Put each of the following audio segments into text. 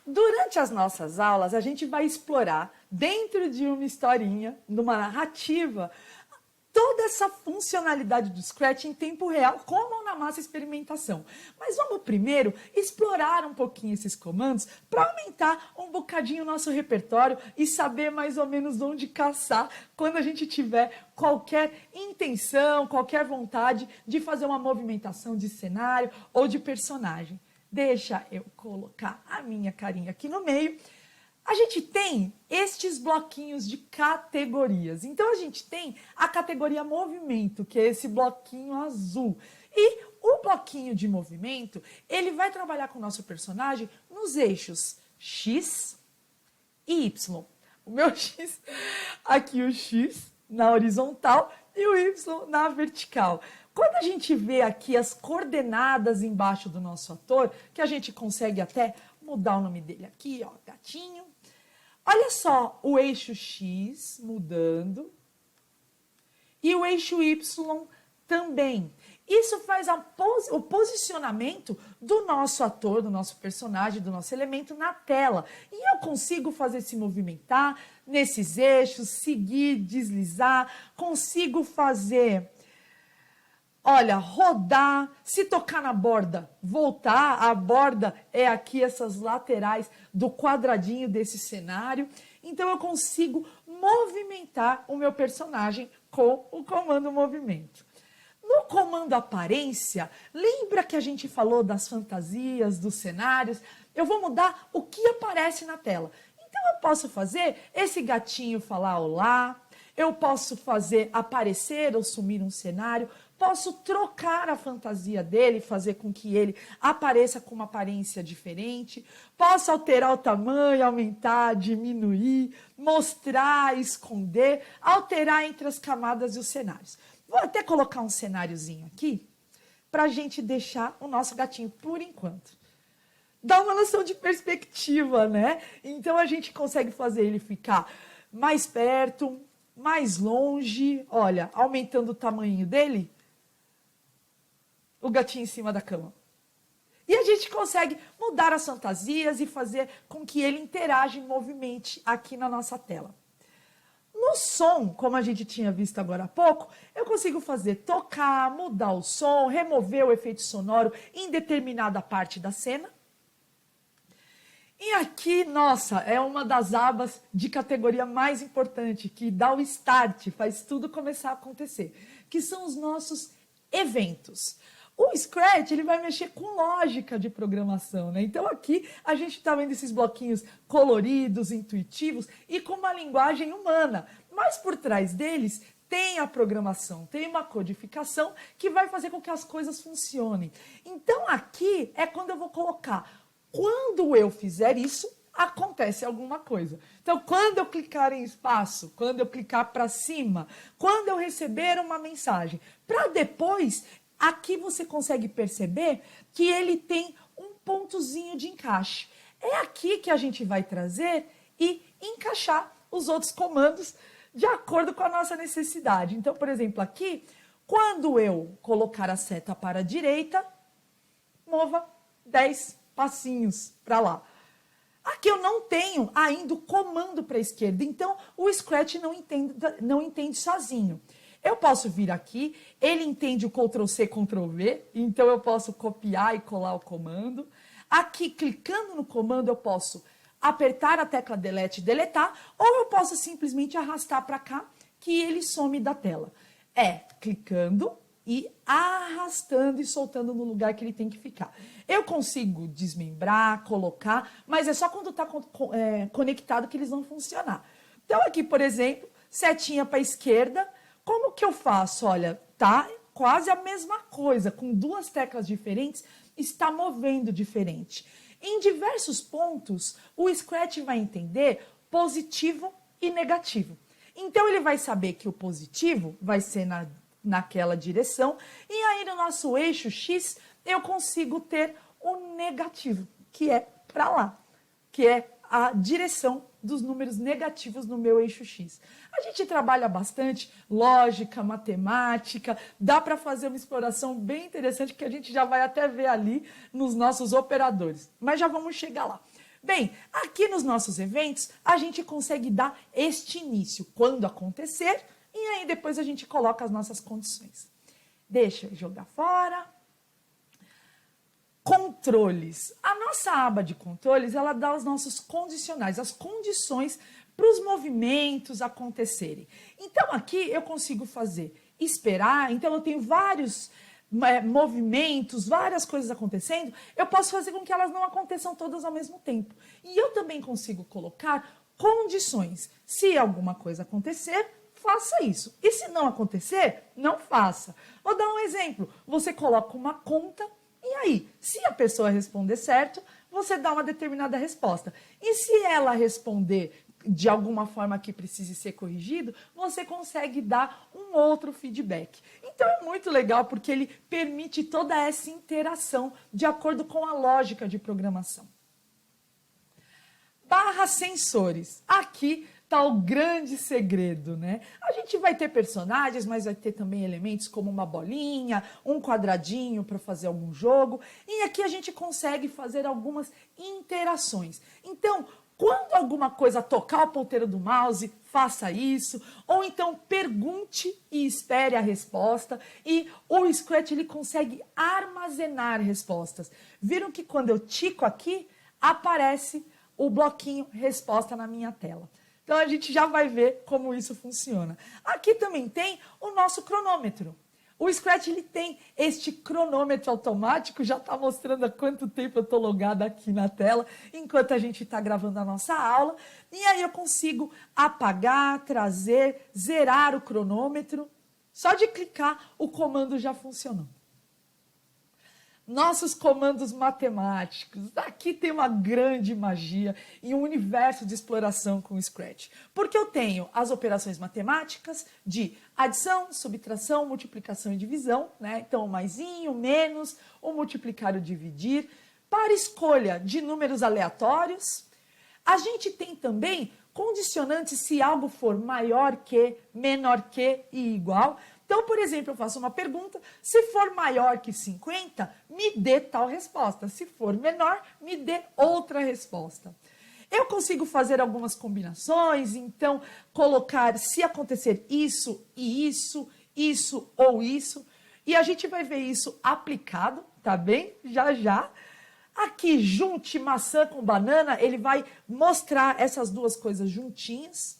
Durante as nossas aulas, a gente vai explorar, dentro de uma historinha, numa narrativa, toda essa funcionalidade do Scratch em tempo real, como na nossa experimentação. Mas vamos primeiro explorar um pouquinho esses comandos para aumentar um bocadinho o nosso repertório e saber mais ou menos onde caçar quando a gente tiver qualquer intenção, qualquer vontade de fazer uma movimentação de cenário ou de personagem. Deixa eu colocar a minha carinha aqui no meio. A gente tem estes bloquinhos de categorias. Então, a gente tem a categoria movimento, que é esse bloquinho azul. E o bloquinho de movimento, ele vai trabalhar com o nosso personagem nos eixos X e Y. O meu X, aqui o X na horizontal e o Y na vertical. Quando a gente vê aqui as coordenadas embaixo do nosso ator, que a gente consegue até mudar o nome dele aqui, ó, gatinho. Olha só o eixo X mudando e o eixo Y também. Isso faz o posicionamento do nosso ator, do nosso personagem, do nosso elemento na tela. E eu consigo fazer se movimentar nesses eixos, seguir, deslizar, consigo fazer... Olha, rodar, se tocar na borda, voltar, a borda é aqui essas laterais do quadradinho desse cenário. Então eu consigo movimentar o meu personagem com o comando movimento. No comando aparência, lembra que a gente falou das fantasias, dos cenários? Eu vou mudar o que aparece na tela. Então eu posso fazer esse gatinho falar olá, eu posso fazer aparecer ou sumir um cenário, posso trocar a fantasia dele, fazer com que ele apareça com uma aparência diferente. Posso alterar o tamanho, aumentar, diminuir, mostrar, esconder, alterar entre as camadas e os cenários. Vou até colocar um cenáriozinho aqui para a gente deixar o nosso gatinho por enquanto. Dá uma noção de perspectiva, né? Então a gente consegue fazer ele ficar mais perto, mais longe. Olha, aumentando o tamanho dele. O gatinho em cima da cama. E a gente consegue mudar as fantasias e fazer com que ele interaja e movimente aqui na nossa tela. No som, como a gente tinha visto agora há pouco, eu consigo fazer tocar, mudar o som, remover o efeito sonoro em determinada parte da cena. E aqui, nossa, é uma das abas de categoria mais importante, que dá o start, faz tudo começar a acontecer, que são os nossos eventos. O Scratch, ele vai mexer com lógica de programação, né? Então aqui a gente está vendo esses bloquinhos coloridos, intuitivos e com uma linguagem humana. Mas por trás deles tem a programação, tem uma codificação que vai fazer com que as coisas funcionem. Então aqui é quando eu vou colocar, quando eu fizer isso, acontece alguma coisa. Então, quando eu clicar em espaço, quando eu clicar para cima, quando eu receber uma mensagem, para depois... Aqui você consegue perceber que ele tem um pontozinho de encaixe. É aqui que a gente vai trazer e encaixar os outros comandos de acordo com a nossa necessidade. Então, por exemplo, aqui, quando eu colocar a seta para a direita, mova 10 passinhos para lá. Aqui eu não tenho ainda o comando para a esquerda, então o Scratch não entende sozinho. Eu posso vir aqui, ele entende o Ctrl+C, Ctrl+V, então eu posso copiar e colar o comando. Aqui, clicando no comando, eu posso apertar a tecla Delete e deletar, ou eu posso simplesmente arrastar para cá, que ele some da tela. É clicando e arrastando e soltando no lugar que ele tem que ficar. Eu consigo desmembrar, colocar, mas é só quando está conectado que eles vão funcionar. Então aqui, por exemplo, setinha para a esquerda. Como que eu faço? Olha, tá quase a mesma coisa, com duas teclas diferentes, está movendo diferente. Em diversos pontos, o Scratch vai entender positivo e negativo. Então, ele vai saber que o positivo vai ser naquela direção, e aí no nosso eixo X, eu consigo ter o negativo, que é para lá, que é a direção dos números negativos no meu eixo X. A gente trabalha bastante lógica, matemática, dá para fazer uma exploração bem interessante que a gente já vai até ver ali nos nossos operadores. Mas já vamos chegar lá. Bem, aqui nos nossos eventos, a gente consegue dar este início, quando acontecer, e aí depois a gente coloca as nossas condições. Deixa eu jogar fora. Controles. A nossa aba de controles, ela dá os nossos condicionais, as condições para os movimentos acontecerem. Então, aqui eu consigo fazer esperar, então eu tenho vários movimentos, várias coisas acontecendo, eu posso fazer com que elas não aconteçam todas ao mesmo tempo. E eu também consigo colocar condições. Se alguma coisa acontecer, faça isso. E se não acontecer, não faça. Vou dar um exemplo. Você coloca uma conta e aí, se a pessoa responder certo, você dá uma determinada resposta. E se ela responder de alguma forma que precise ser corrigido, você consegue dar um outro feedback. Então é muito legal porque ele permite toda essa interação de acordo com a lógica de programação. Barra sensores. Aqui está o grande segredo, né? A gente vai ter personagens, mas vai ter também elementos como uma bolinha, um quadradinho para fazer algum jogo. E aqui a gente consegue fazer algumas interações. Então, quando alguma coisa tocar o ponteiro do mouse, faça isso. Ou então pergunte e espere a resposta. E o Scratch ele consegue armazenar respostas. Viram que quando eu tico aqui, aparece o bloquinho resposta na minha tela. Então a gente já vai ver como isso funciona. Aqui também tem o nosso cronômetro. O Scratch ele tem este cronômetro automático, já está mostrando há quanto tempo eu estou logada aqui na tela, enquanto a gente está gravando a nossa aula. E aí eu consigo apagar, trazer, zerar o cronômetro. Só de clicar, o comando já funcionou. Nossos comandos matemáticos. Aqui tem uma grande magia e um universo de exploração com o Scratch. Porque eu tenho as operações matemáticas de adição, subtração, multiplicação e divisão, né? Então, o maisinho, o menos, o multiplicar e o dividir. Para escolha de números aleatórios. A gente tem também condicionantes se algo for maior que, menor que e igual. Então, por exemplo, eu faço uma pergunta, se for maior que 50, me dê tal resposta. Se for menor, me dê outra resposta. Eu consigo fazer algumas combinações, então colocar se acontecer isso e isso, isso ou isso. E a gente vai ver isso aplicado, tá bem? Já, já. Aqui, junte maçã com banana, ele vai mostrar essas duas coisas juntinhas.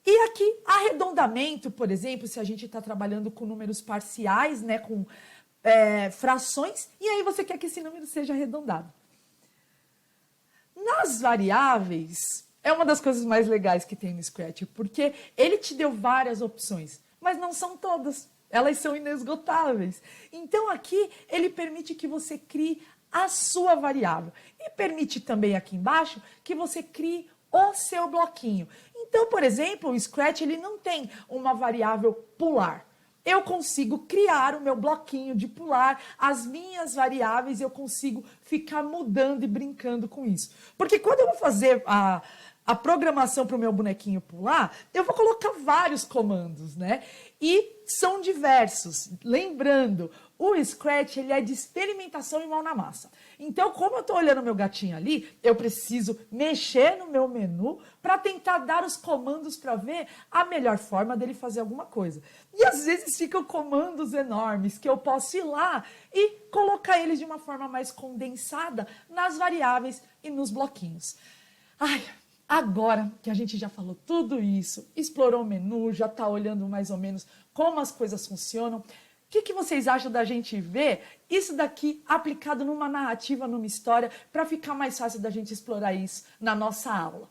E aqui, arredondamento, por exemplo, se a gente está trabalhando com números parciais, né, com frações, e aí você quer que esse número seja arredondado. Nas variáveis, é uma das coisas mais legais que tem no Scratch, porque ele te deu várias opções, mas não são todas, elas são inesgotáveis. Então aqui, ele permite que você crie a sua variável, e permite também aqui embaixo que você crie o seu bloquinho. Então, por exemplo, o Scratch ele não tem uma variável pular. Eu consigo criar o meu bloquinho de pular, as minhas variáveis, eu consigo ficar mudando e brincando com isso. Porque quando eu vou fazer a programação para o meu bonequinho pular, eu vou colocar vários comandos, né? E são diversos. Lembrando, o Scratch ele é de experimentação e mão na massa. Então, como eu estou olhando meu gatinho ali, eu preciso mexer no meu menu para tentar dar os comandos para ver a melhor forma dele fazer alguma coisa. E às vezes ficam comandos enormes que eu posso ir lá e colocar eles de uma forma mais condensada nas variáveis e nos bloquinhos. Ai, agora que a gente já falou tudo isso, explorou o menu, já está olhando mais ou menos como as coisas funcionam, o que vocês acham da gente ver isso daqui aplicado numa narrativa, numa história, para ficar mais fácil da gente explorar isso na nossa aula?